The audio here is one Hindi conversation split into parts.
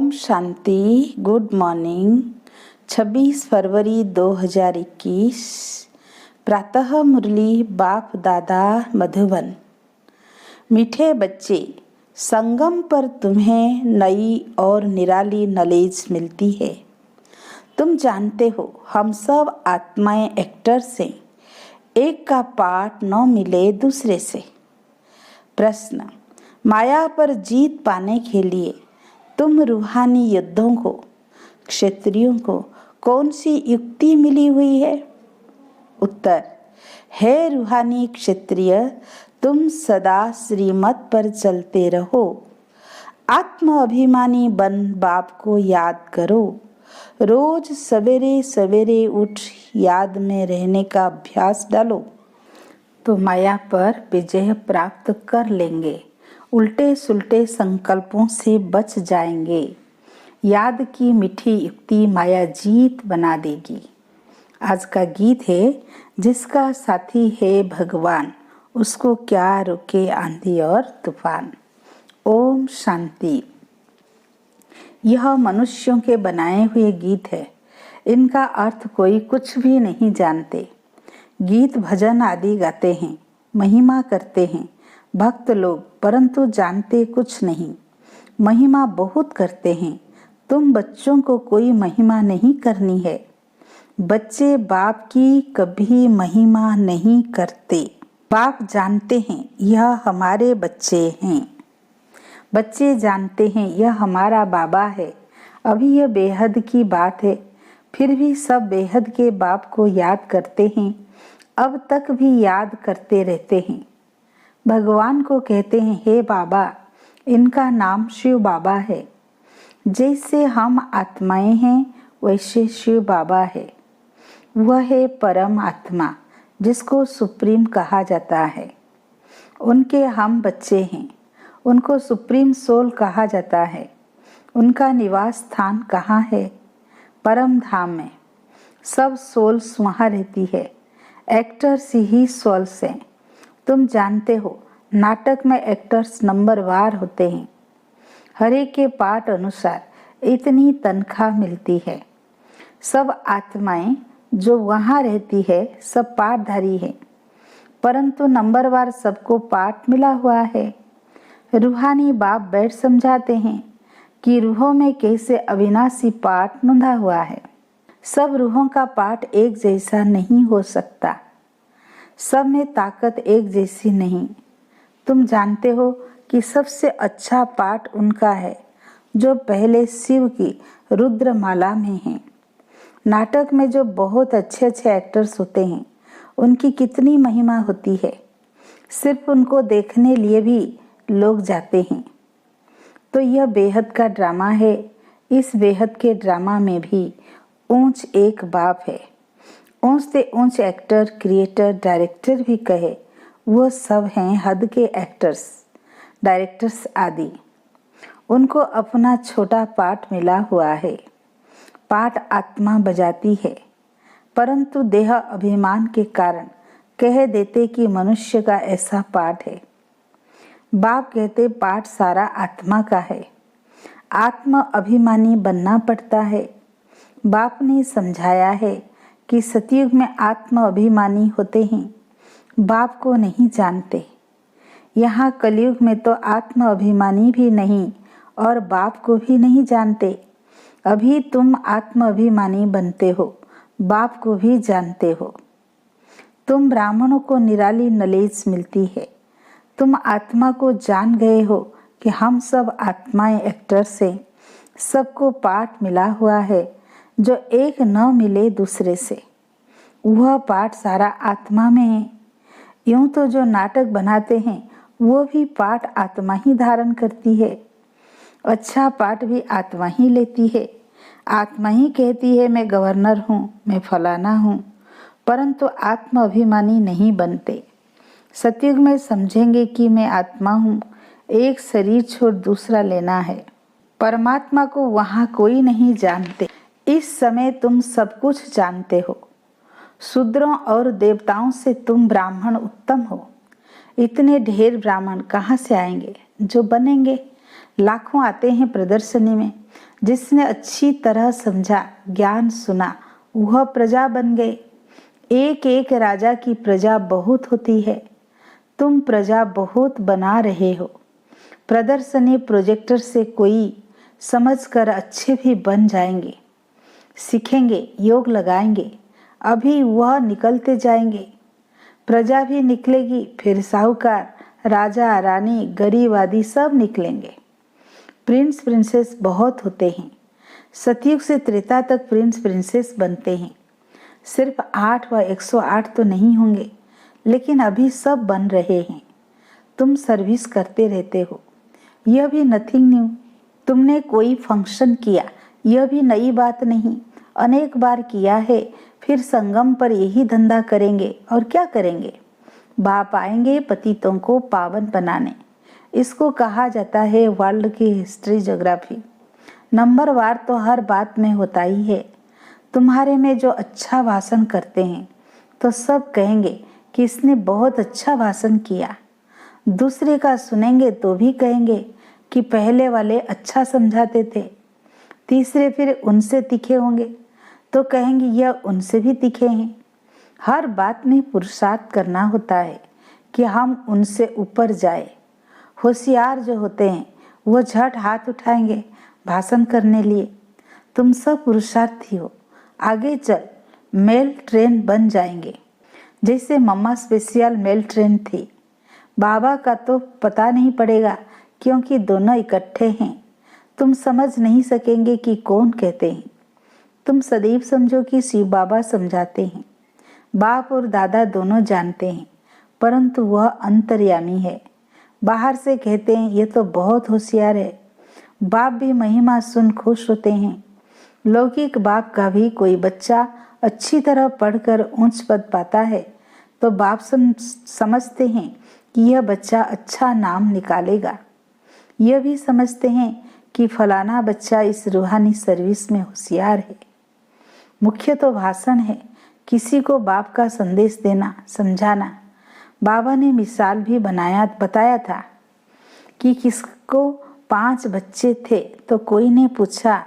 ओम शांति। Good morning. 26 फरवरी 2021 प्रातः मुरली बाप दादा मधुबन। मीठे बच्चे, संगम पर तुम्हें नई और निराली नॉलेज मिलती है। तुम जानते हो हम सब आत्माएं एक्टर्स हैं, एक का पार्ट न मिले दूसरे से। प्रश्न, माया पर जीत पाने के लिए तुम रूहानी योद्धाओं को, क्षत्रियों को कौन सी युक्ति मिली हुई है? उत्तर, हे रूहानी क्षत्रिय, तुम सदा श्रीमत पर चलते रहो। आत्म अभिमानी बन बाप को याद करो। रोज सवेरे सवेरे उठ याद में रहने का अभ्यास डालो तो माया पर विजय प्राप्त कर लेंगे। उल्टे सुल्टे संकल्पों से बच जाएंगे। याद की मीठी युक्ति माया जीत बना देगी। आज का गीत है, जिसका साथी है भगवान, उसको क्या रोके आंधी और तूफान। ओम शांति। यह मनुष्यों के बनाए हुए गीत है। इनका अर्थ कोई कुछ भी नहीं जानते। गीत भजन आदि गाते हैं, महिमा करते हैं भक्त लोग, परंतु जानते कुछ नहीं। महिमा बहुत करते हैं। तुम बच्चों को कोई महिमा नहीं करनी है। बच्चे बाप की कभी महिमा नहीं करते। बाप जानते हैं यह हमारे बच्चे हैं। बच्चे जानते हैं यह हमारा बाबा है। अभी यह बेहद की बात है, फिर भी सब बेहद के बाप को याद करते हैं। अब तक भी याद करते रहते हैं। भगवान को कहते हैं, हे बाबा। इनका नाम शिव बाबा है। जैसे हम आत्माएं हैं वैसे शिव बाबा है। वह है परम आत्मा, जिसको सुप्रीम कहा जाता है। उनके हम बच्चे हैं। उनको सुप्रीम सोल कहा जाता है। उनका निवास स्थान कहाँ है? परम धाम में। सब सोल्स वहाँ रहती है। एक्टर्स ही सोल्स हैं। तुम जानते हो नाटक में एक्टर्स नंबरवार होते हैं। हर एक के पाठ अनुसार इतनी तनख्वाह मिलती है। सब आत्माएं जो वहाँ रहती है सब पाठधारी है, परंतु नंबरवार सबको पाठ मिला हुआ है। रूहानी बाप बैठ समझाते हैं कि रूहों में कैसे अविनाशी पाठ नूंधा हुआ है। सब रूहों का पाठ एक जैसा नहीं हो सकता। सब में ताकत एक जैसी नहीं। तुम जानते हो कि सबसे अच्छा पाठ उनका है जो पहले शिव की रुद्रमाला में है। नाटक में जो बहुत अच्छे अच्छे एक्टर्स होते हैं, उनकी कितनी महिमा होती है। सिर्फ उनको देखने लिए भी लोग जाते हैं। तो यह बेहद का ड्रामा है। इस बेहद के ड्रामा में भी ऊंच एक बाप है। ऊंच से ऊंच एक्टर, क्रिएटर, डायरेक्टर भी कहे, वो सब हैं हद के एक्टर्स, डायरेक्टर्स आदि। उनको अपना छोटा पार्ट मिला हुआ है। पार्ट आत्मा बजाती है, परंतु देह अभिमान के कारण कह देते कि मनुष्य का ऐसा पार्ट है। बाप कहते पार्ट सारा आत्मा का है। आत्म अभिमानी बनना पड़ता है। बाप ने समझाया है कि सतयुग में आत्म अभिमानी होते हैं, बाप को नहीं जानते। यहाँ कलयुग में तो आत्म अभिमानी भी नहीं और बाप को भी नहीं जानते। अभी तुम आत्म अभिमानी बनते हो, बाप को भी जानते हो। तुम ब्राह्मणों को निराली नॉलेज मिलती है। तुम आत्मा को जान गए हो कि हम सब आत्माएं एक्टर्स हैं। सबको पाठ मिला हुआ है जो एक न मिले दूसरे से। वह पाठ सारा आत्मा में है। यूं तो जो नाटक बनाते हैं वो भी पाठ आत्मा ही धारण करती है। अच्छा पाठ भी आत्मा ही लेती है। आत्मा ही कहती है मैं गवर्नर हूँ, मैं फलाना हूँ, परंतु आत्म अभिमानी नहीं बनते। सतयुग में समझेंगे कि मैं आत्मा हूँ, एक शरीर छोड़ दूसरा लेना है। परमात्मा को वहाँ कोई नहीं जानते। इस समय तुम सब कुछ जानते हो। शूद्रों और देवताओं से तुम ब्राह्मण उत्तम हो। इतने ढेर ब्राह्मण कहाँ से आएंगे जो बनेंगे? लाखों आते हैं प्रदर्शनी में। जिसने अच्छी तरह समझा, ज्ञान सुना, वह प्रजा बन गए। एक एक राजा की प्रजा बहुत होती है। तुम प्रजा बहुत बना रहे हो। प्रदर्शनी प्रोजेक्टर से कोई समझकर अच्छे भी बन जाएंगे, सीखेंगे, योग लगाएंगे, अभी वह निकलते जाएंगे। प्रजा भी निकलेगी, फिर साहूकार, राजा, रानी, गरीब आदि सब निकलेंगे। प्रिंस प्रिंसेस बहुत होते हैं। सतयुग से त्रेता तक प्रिंस प्रिंसेस बनते हैं। सिर्फ 8 व 108 तो नहीं होंगे, लेकिन अभी सब बन रहे हैं। तुम सर्विस करते रहते हो, यह भी नथिंग न्यू। तुमने कोई फंक्शन किया, यह भी नई बात नहीं, अनेक बार किया है। फिर संगम पर यही धंधा करेंगे और क्या करेंगे? बाप आएंगे पतितों को पावन बनाने। इसको कहा जाता है वर्ल्ड की हिस्ट्री ज्योग्राफी। नंबर वार तो हर बात में होता ही है। तुम्हारे में जो अच्छा भाषण करते हैं तो सब कहेंगे कि इसने बहुत अच्छा भाषण किया। दूसरे का सुनेंगे तो भी कहेंगे कि पहले वाले अच्छा समझाते थे। तीसरे फिर उनसे तीखे होंगे तो कहेंगे यह उनसे भी तीखे हैं। हर बात में पुरुषार्थ करना होता है कि हम उनसे ऊपर जाए। होशियार जो होते हैं वो झट हाथ उठाएंगे भाषण करने लिए। तुम सब पुरुषार्थी हो, आगे चल मेल ट्रेन बन जाएंगे। जैसे मम्मा स्पेशल मेल ट्रेन थी। बाबा का तो पता नहीं पड़ेगा क्योंकि दोनों इकट्ठे हैं। तुम समझ नहीं सकेंगे कि कौन कहते हैं। तुम सदैव समझो कि शिव बाबा समझाते हैं। बाप और दादा दोनों जानते हैं, परंतु वह अंतर्यामी है। बाहर से कहते हैं ये तो बहुत होशियार है। बाप भी महिमा सुन खुश होते हैं। लौकिक बाप का भी कोई बच्चा अच्छी तरह पढ़कर उच्च पद पाता है तो बाप समझते हैं कि यह बच्चा अच्छा नाम निकालेगा। यह भी समझते हैं कि फलाना बच्चा इस रूहानी सर्विस में होशियार है। मुख्य तो भाषण है, किसी को बाप का संदेश देना, समझाना। बाबा ने मिसाल भी बताया था कि किसको 5 बच्चे थे तो कोई ने पूछा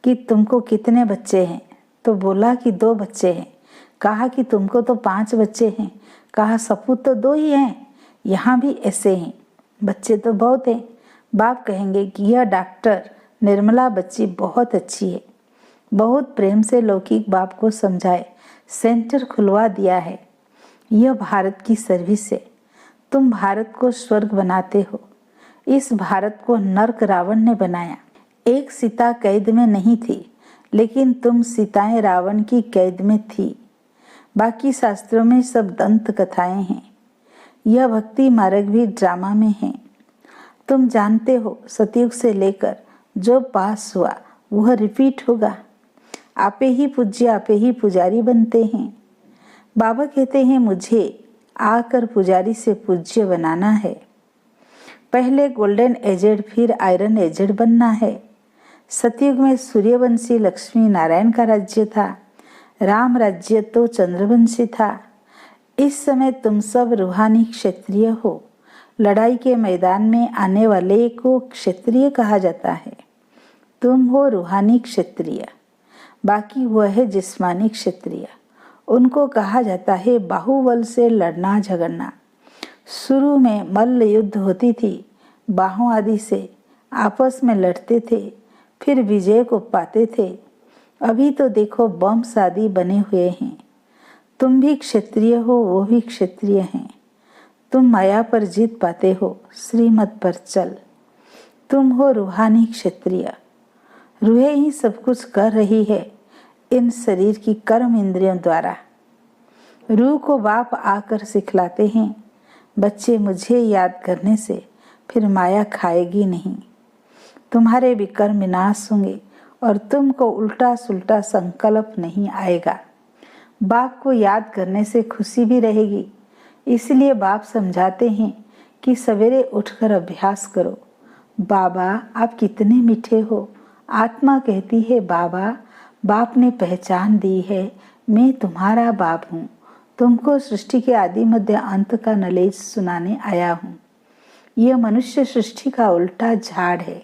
कि तुमको कितने बच्चे हैं, तो बोला कि 2 बच्चे हैं। कहा कि तुमको तो 5 बच्चे हैं। कहा सपूत तो 2 ही हैं। यहाँ भी ऐसे हैं, बच्चे तो बहुत हैं। बाप कहेंगे कि यह डॉक्टर निर्मला बच्ची बहुत अच्छी है। बहुत प्रेम से लौकिक बाप को समझाए सेंटर खुलवा दिया है। यह भारत की सर्विस है। तुम भारत को स्वर्ग बनाते हो। इस भारत को नरक रावण ने बनाया। एक सीता कैद में नहीं थी, लेकिन तुम सीताएं रावण की कैद में थी। बाकी शास्त्रों में सब दंत कथाएं हैं। यह भक्ति मार्ग भी ड्रामा में है। तुम जानते हो सतयुग से लेकर जो पास हुआ वह रिपीट होगा। आपे ही पूज्य, आपे ही पुजारी बनते हैं। बाबा कहते हैं मुझे आकर पुजारी से पूज्य बनाना है। पहले गोल्डन एजेड फिर आयरन एजेड बनना है। सतयुग में सूर्यवंशी लक्ष्मी नारायण का राज्य था। राम राज्य तो चंद्रवंशी था। इस समय तुम सब रूहानी क्षत्रिय हो। लड़ाई के मैदान में आने वाले को क्षत्रिय कहा जाता है। तुम हो रूहानी क्षत्रिय, बाकी वह है जिस्मानी क्षत्रिय। उनको कहा जाता है बाहुबल से लड़ना झगड़ना। शुरू में मल्ल युद्ध होती थी, बाहों आदि से आपस में लड़ते थे, फिर विजय को पाते थे। अभी तो देखो बम आदि बने हुए हैं। तुम भी क्षत्रिय हो, वो भी क्षत्रिय हैं। तुम माया पर जीत पाते हो, श्रीमत पर चल। तुम हो रूहानी क्षत्रिय। रूहें ही सब कुछ कर रही है इन शरीर की कर्म इंद्रियों द्वारा। रूह को बाप आकर सिखलाते हैं, बच्चे मुझे याद करने से फिर माया खाएगी नहीं। तुम्हारे विकर्म विनाश होंगे और तुमको उल्टा सुल्टा संकल्प नहीं आएगा। बाप को याद करने से खुशी भी रहेगी। इसलिए बाप समझाते हैं कि सवेरे उठकर अभ्यास करो। बाबा आप कितने मीठे हो। आत्मा कहती है बाबा, बाप ने पहचान दी है, मैं तुम्हारा बाप हूँ। तुमको सृष्टि के आदि मध्य अंत का नॉलेज सुनाने आया हूँ। यह मनुष्य सृष्टि का उल्टा झाड़ है।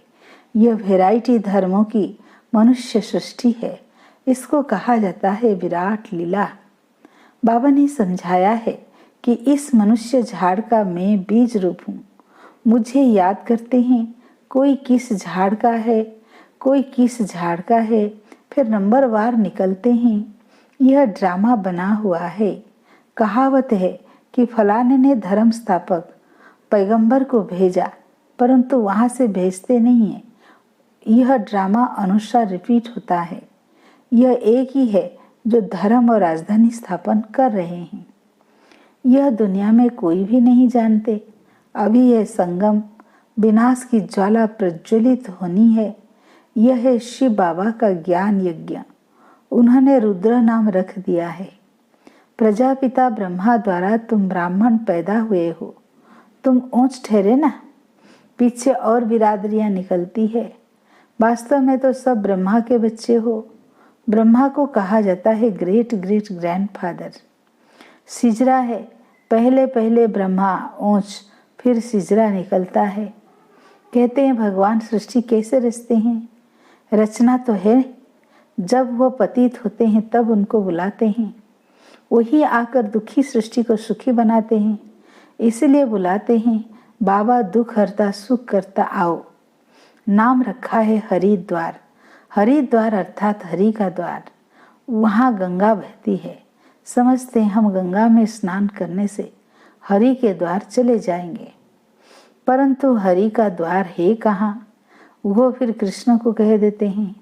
यह वैरायटी धर्मों की मनुष्य सृष्टि है। इसको कहा जाता है विराट लीला। बाबा ने समझाया है कि इस मनुष्य झाड़ का मैं बीज रूप हूँ। मुझे याद करते हैं, कोई किस झाड़ का है, कोई किस झाड़ का है, फिर नंबरवार निकलते हैं। यह ड्रामा बना हुआ है। कहावत है कि फलाने ने धर्म स्थापक पैगंबर को भेजा, परंतु वहां से भेजते नहीं है। यह ड्रामा अनुसार रिपीट होता है। यह एक ही है जो धर्म और राजधानी स्थापन कर रहे हैं। यह दुनिया में कोई भी नहीं जानते। अभी यह संगम विनाश की ज्वाला प्रज्वलित होनी है। यह है शिव बाबा का ज्ञान यज्ञ। उन्होंने रुद्र नाम रख दिया है। प्रजापिता ब्रह्मा द्वारा तुम ब्राह्मण पैदा हुए हो। तुम ऊंच ठहरे ना। पीछे और बिरादरियां निकलती है। वास्तव में तो सब ब्रह्मा के बच्चे हो। ब्रह्मा को कहा जाता है ग्रेट ग्रेट ग्रैंडफादर। सिजरा है, पहले पहले ब्रह्मा ऊंच, फिर सिजरा निकलता है। कहते हैं भगवान सृष्टि कैसे रचते हैं? रचना तो है, जब वह पतित होते हैं तब उनको बुलाते हैं। वही आकर दुखी सृष्टि को सुखी बनाते हैं। इसीलिए बुलाते हैं, बाबा दुख हरता सुख करता आओ। नाम रखा है हरिद्वार। हरिद्वार अर्थात हरि का द्वार। वहाँ गंगा बहती है। समझते हैं हम गंगा में स्नान करने से हरि के द्वार चले जाएंगे, परंतु हरि का द्वार है कहाँ? वो फिर कृष्ण को कह देते हैं।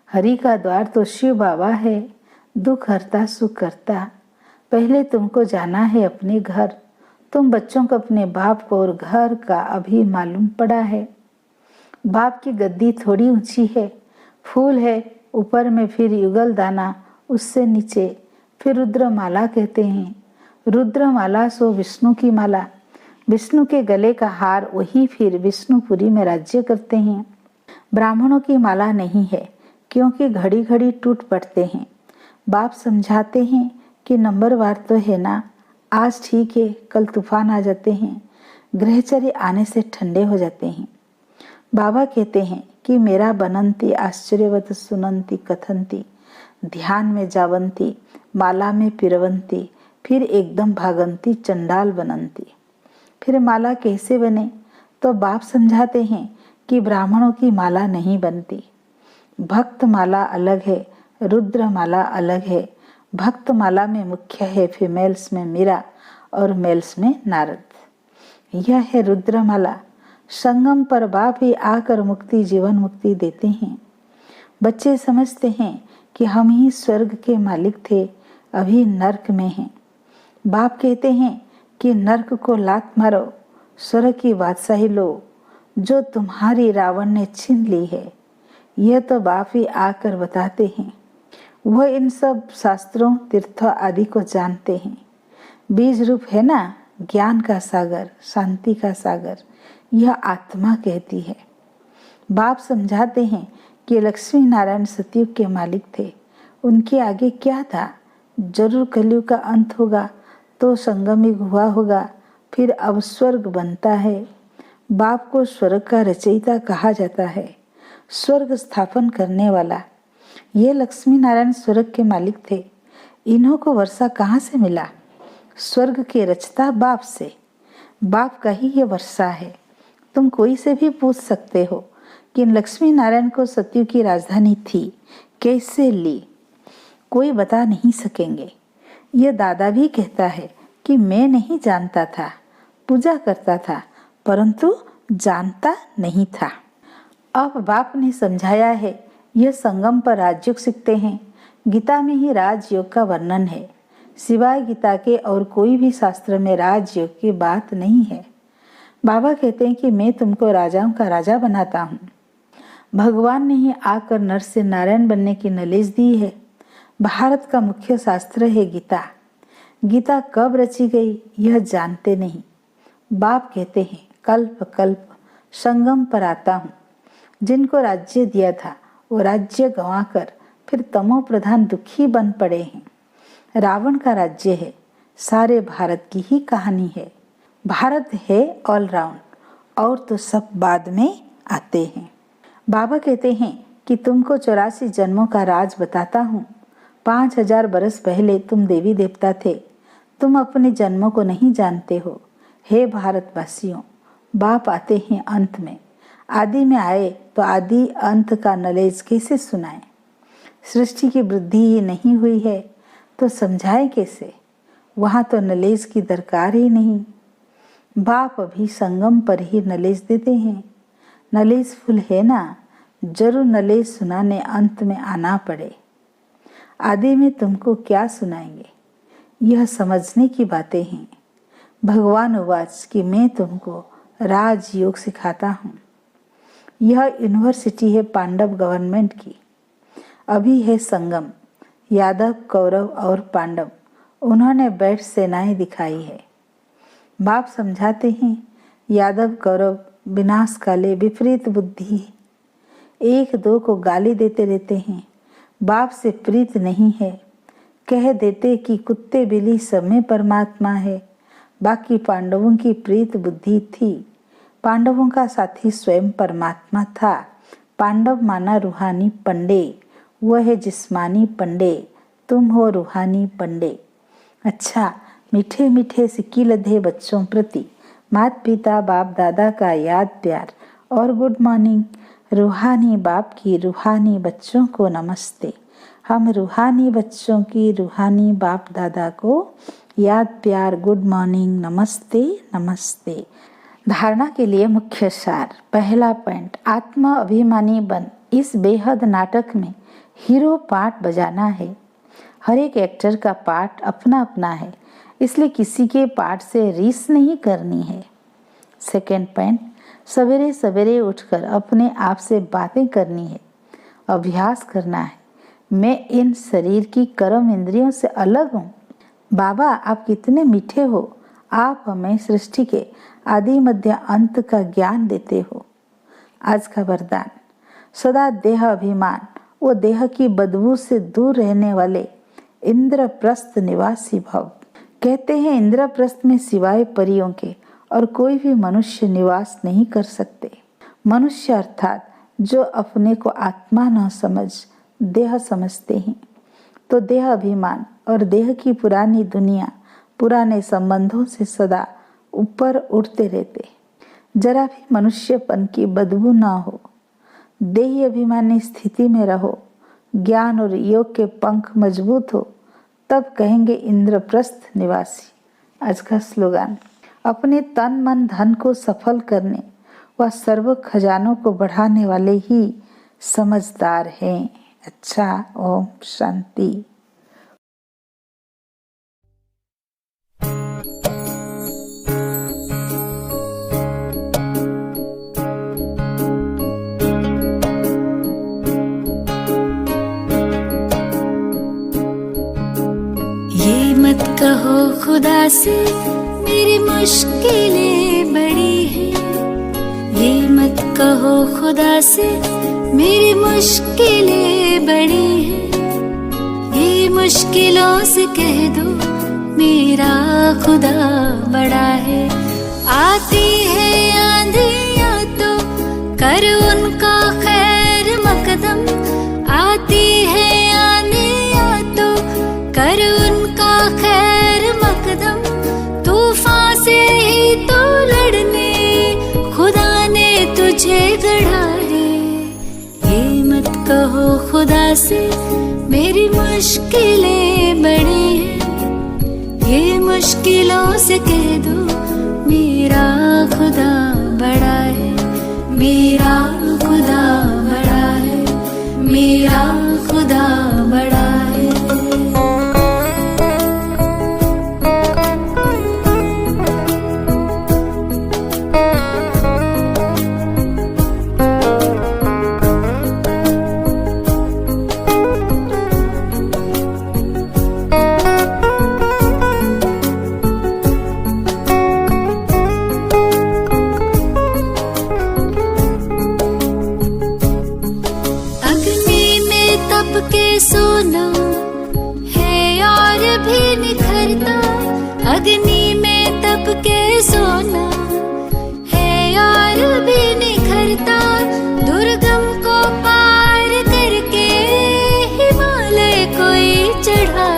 हरि का द्वार तो शिव बाबा है, दुख हरता सुख करता। पहले तुमको जाना है अपने घर। तुम बच्चों को अपने बाप को और घर का अभी मालूम पड़ा है। बाप की गद्दी थोड़ी ऊंची है, फूल है ऊपर में, फिर युगल दाना उससे नीचे, फिर रुद्रमाला कहते हैं। रुद्रमाला सो विष्णु की माला। विष्णु के गले का हार, वही फिर विष्णुपुरी में राज्य करते हैं। ब्राह्मणों की माला नहीं है, क्योंकि घड़ी घड़ी टूट पड़ते हैं। बाप समझाते हैं कि नंबरवार तो है ना, आज ठीक है, कल तूफान आ जाते हैं, ग्रहचर्य आने से ठंडे हो जाते हैं। बाबा कहते हैं कि मेरा बनंती आश्चर्यवत सुनंती कथंती, ध्यान में जावंती, माला में पिरवंती, फिर एकदम भागंती, चंडाल बनंती। फिर माला कैसे बने? तो बाप समझाते हैं कि ब्राह्मणों की माला नहीं बनती। भक्त माला अलग है, रुद्र माला अलग है। भक्त माला में मुख्य है फीमेल्स में मीरा और मेल्स में नारद। यह है रुद्रमाला। संगम पर बाप ही आकर मुक्ति, जीवन मुक्ति देते हैं। बच्चे समझते हैं कि हम ही स्वर्ग के मालिक थे, अभी नर्क में हैं। बाप कहते हैं कि नर्क को लात मारो, स्वर्ग की बादशाही लो, जो तुम्हारी रावण ने छीन ली है। यह तो बाप ही आकर बताते हैं। वह इन सब शास्त्रों तीर्थों आदि को जानते हैं। बीज रूप है ना, ज्ञान का सागर, शांति का सागर, यह आत्मा कहती है। बाप समझाते हैं कि लक्ष्मी नारायण सतयुग के मालिक थे। उनके आगे क्या था? जरूर कलयुग का अंत होगा तो संगम युग हुआ होगा, फिर अब स्वर्ग बनता है। बाप को स्वर्ग का रचयिता कहा जाता है, स्वर्ग स्थापन करने वाला। ये लक्ष्मी नारायण स्वर्ग के मालिक थे। इन्हों को वर्षा कहाँ से मिला? स्वर्ग के रचता बाप से। बाप का ही ये वर्षा है। तुम कोई से भी पूछ सकते हो कि लक्ष्मी नारायण को सतयुग की राजधानी थी, कैसे ली? कोई बता नहीं सकेंगे। यह दादा भी कहता है कि मैं नहीं जानता था, पूजा करता था, परंतु जानता नहीं था। अब बाप ने समझाया है, यह संगम पर राजयोग सीखते हैं। गीता में ही राजयोग का वर्णन है। सिवाय गीता के और कोई भी शास्त्र में राजयोग की बात नहीं है। बाबा कहते हैं कि मैं तुमको राजाओं का राजा बनाता हूँ। भगवान ने ही आकर नर से नारायण बनने की नॉलेज दी है। भारत का मुख्य शास्त्र है गीता। गीता कब रची गई यह जानते नहीं। बाप कहते हैं कल्प कल्प संगम पर आता हूँ। जिनको राज्य दिया था वो राज्य गंवाकर फिर तमो प्रधान दुखी बन पड़े हैं। रावण का राज्य है, सारे भारत की ही कहानी है। भारत है ऑलराउंड, और तो सब बाद में आते हैं। बाबा कहते हैं कि तुमको 84 जन्मों का राज बताता हूँ। 5000 बरस पहले तुम देवी देवता थे। तुम अपने जन्मों को नहीं जानते हो। हे भारतवासियों, बाप आते हैं अंत में। आदि में आए तो आदि अंत का नॉलेज कैसे सुनाएं? सृष्टि की वृद्धि ही नहीं हुई है तो समझाएं कैसे? वहाँ तो नॉलेज की दरकार ही नहीं। बाप अभी संगम पर ही नॉलेज देते हैं। नॉलेज फुल है ना, जरूर नॉलेज सुनाने अंत में आना पड़े। आदि में तुमको क्या सुनाएंगे? यह समझने की बातें हैं। भगवान उवाच कि मैं तुमको राजयोग सिखाता हूँ। यह यूनिवर्सिटी है पांडव गवर्नमेंट की। अभी है संगम। यादव, कौरव और पांडव, उन्होंने बैठ सेनाएं दिखाई है। बाप समझाते हैं, यादव कौरव विनाश काले विपरीत बुद्धि, एक दो को गाली देते रहते हैं। बाप से प्रीत नहीं है। कह देते कि कुत्ते बिल्ली सब में परमात्मा है। बाकी पांडवों की प्रीत बुद्धि थी। पांडवों का साथी स्वयं परमात्मा था। पांडव माना रूहानी पंडे, वह है जिस्मानी पंडे, तुम हो रूहानी पंडे। अच्छा, मीठे मीठे सिक्की लधे बच्चों प्रति माता पिता बाप दादा का याद प्यार और गुड मॉर्निंग। रूहानी बाप की रूहानी बच्चों को नमस्ते। हम रूहानी बच्चों की रूहानी बाप दादा को याद प्यार गुड मॉर्निंग नमस्ते नमस्ते। धारणा के लिए मुख्य सार। पहला पॉइंट, आत्मा अभिमानी बन। इस बेहद नाटक में हीरो पार्ट बजाना है। हर एक एक्टर का पार्ट अपना अपना है, इसलिए किसी के पार्ट से रीस नहीं करनी है। सेकेंड पॉइंट, सवेरे सवेरे उठकर अपने आप से बातें करनी है, अभ्यास करना है। मैं इन शरीर की कर्म इंद्रियों से अलग हूँ। बाबा आप कितने मीठे हो। आप हमें सृष्टि के आदि मध्य अंत का ज्ञान देते हो। आज का वरदान, सदा देह अभिमान व देह की बदबू से दूर रहने वाले इंद्रप्रस्थ निवासी भव। कहते हैं इंद्रप्रस्थ में सिवाय परियों के और कोई भी मनुष्य निवास नहीं कर सकते। मनुष्य अर्थात जो अपने को आत्मा न समझ देह समझते हैं, तो देह अभिमान और देह की पुरानी दुनिया, पुराने संबंधों से सदा ऊपर उठते रहते। जरा भी मनुष्यपन की बदबू ना हो, देही अभिमानी स्थिति में रहो, ज्ञान और योग के पंख मजबूत हो, तब कहेंगे इंद्रप्रस्थ निवासी। आज का स्लोगन, अपने तन मन धन को सफल करने व सर्व खजानों को बढ़ाने वाले ही समझदार हैं। अच्छा, ओम शांति। ये मत कहो खुदा से मेरी मुश्किलें बड़ी हैं। ये मत कहो खुदा से मेरी मुश्किलें बड़ी हैं। ये मुश्किलों से कह दो मेरा खुदा बड़ा है। आती है आंधियाँ तो कर उनका खैर मकदम। आती है आंधियाँ तो कर उनका खैर मकदम। तूफान से ही तो लड़ने खुदा ने तुझे गढ़ा है। ये मत कहो खुदा से मेरी मुश्किलें बड़ी हैं। ये मुश्किलों से कह दो मेरा खुदा बड़ा है। मेरा खुदा बड़ा है। मेरा खुदा बड़ा है। सोना है और भी निखरता। अग्नि में तप के सोना है और भी निखरता। दुर्गम चढ़ा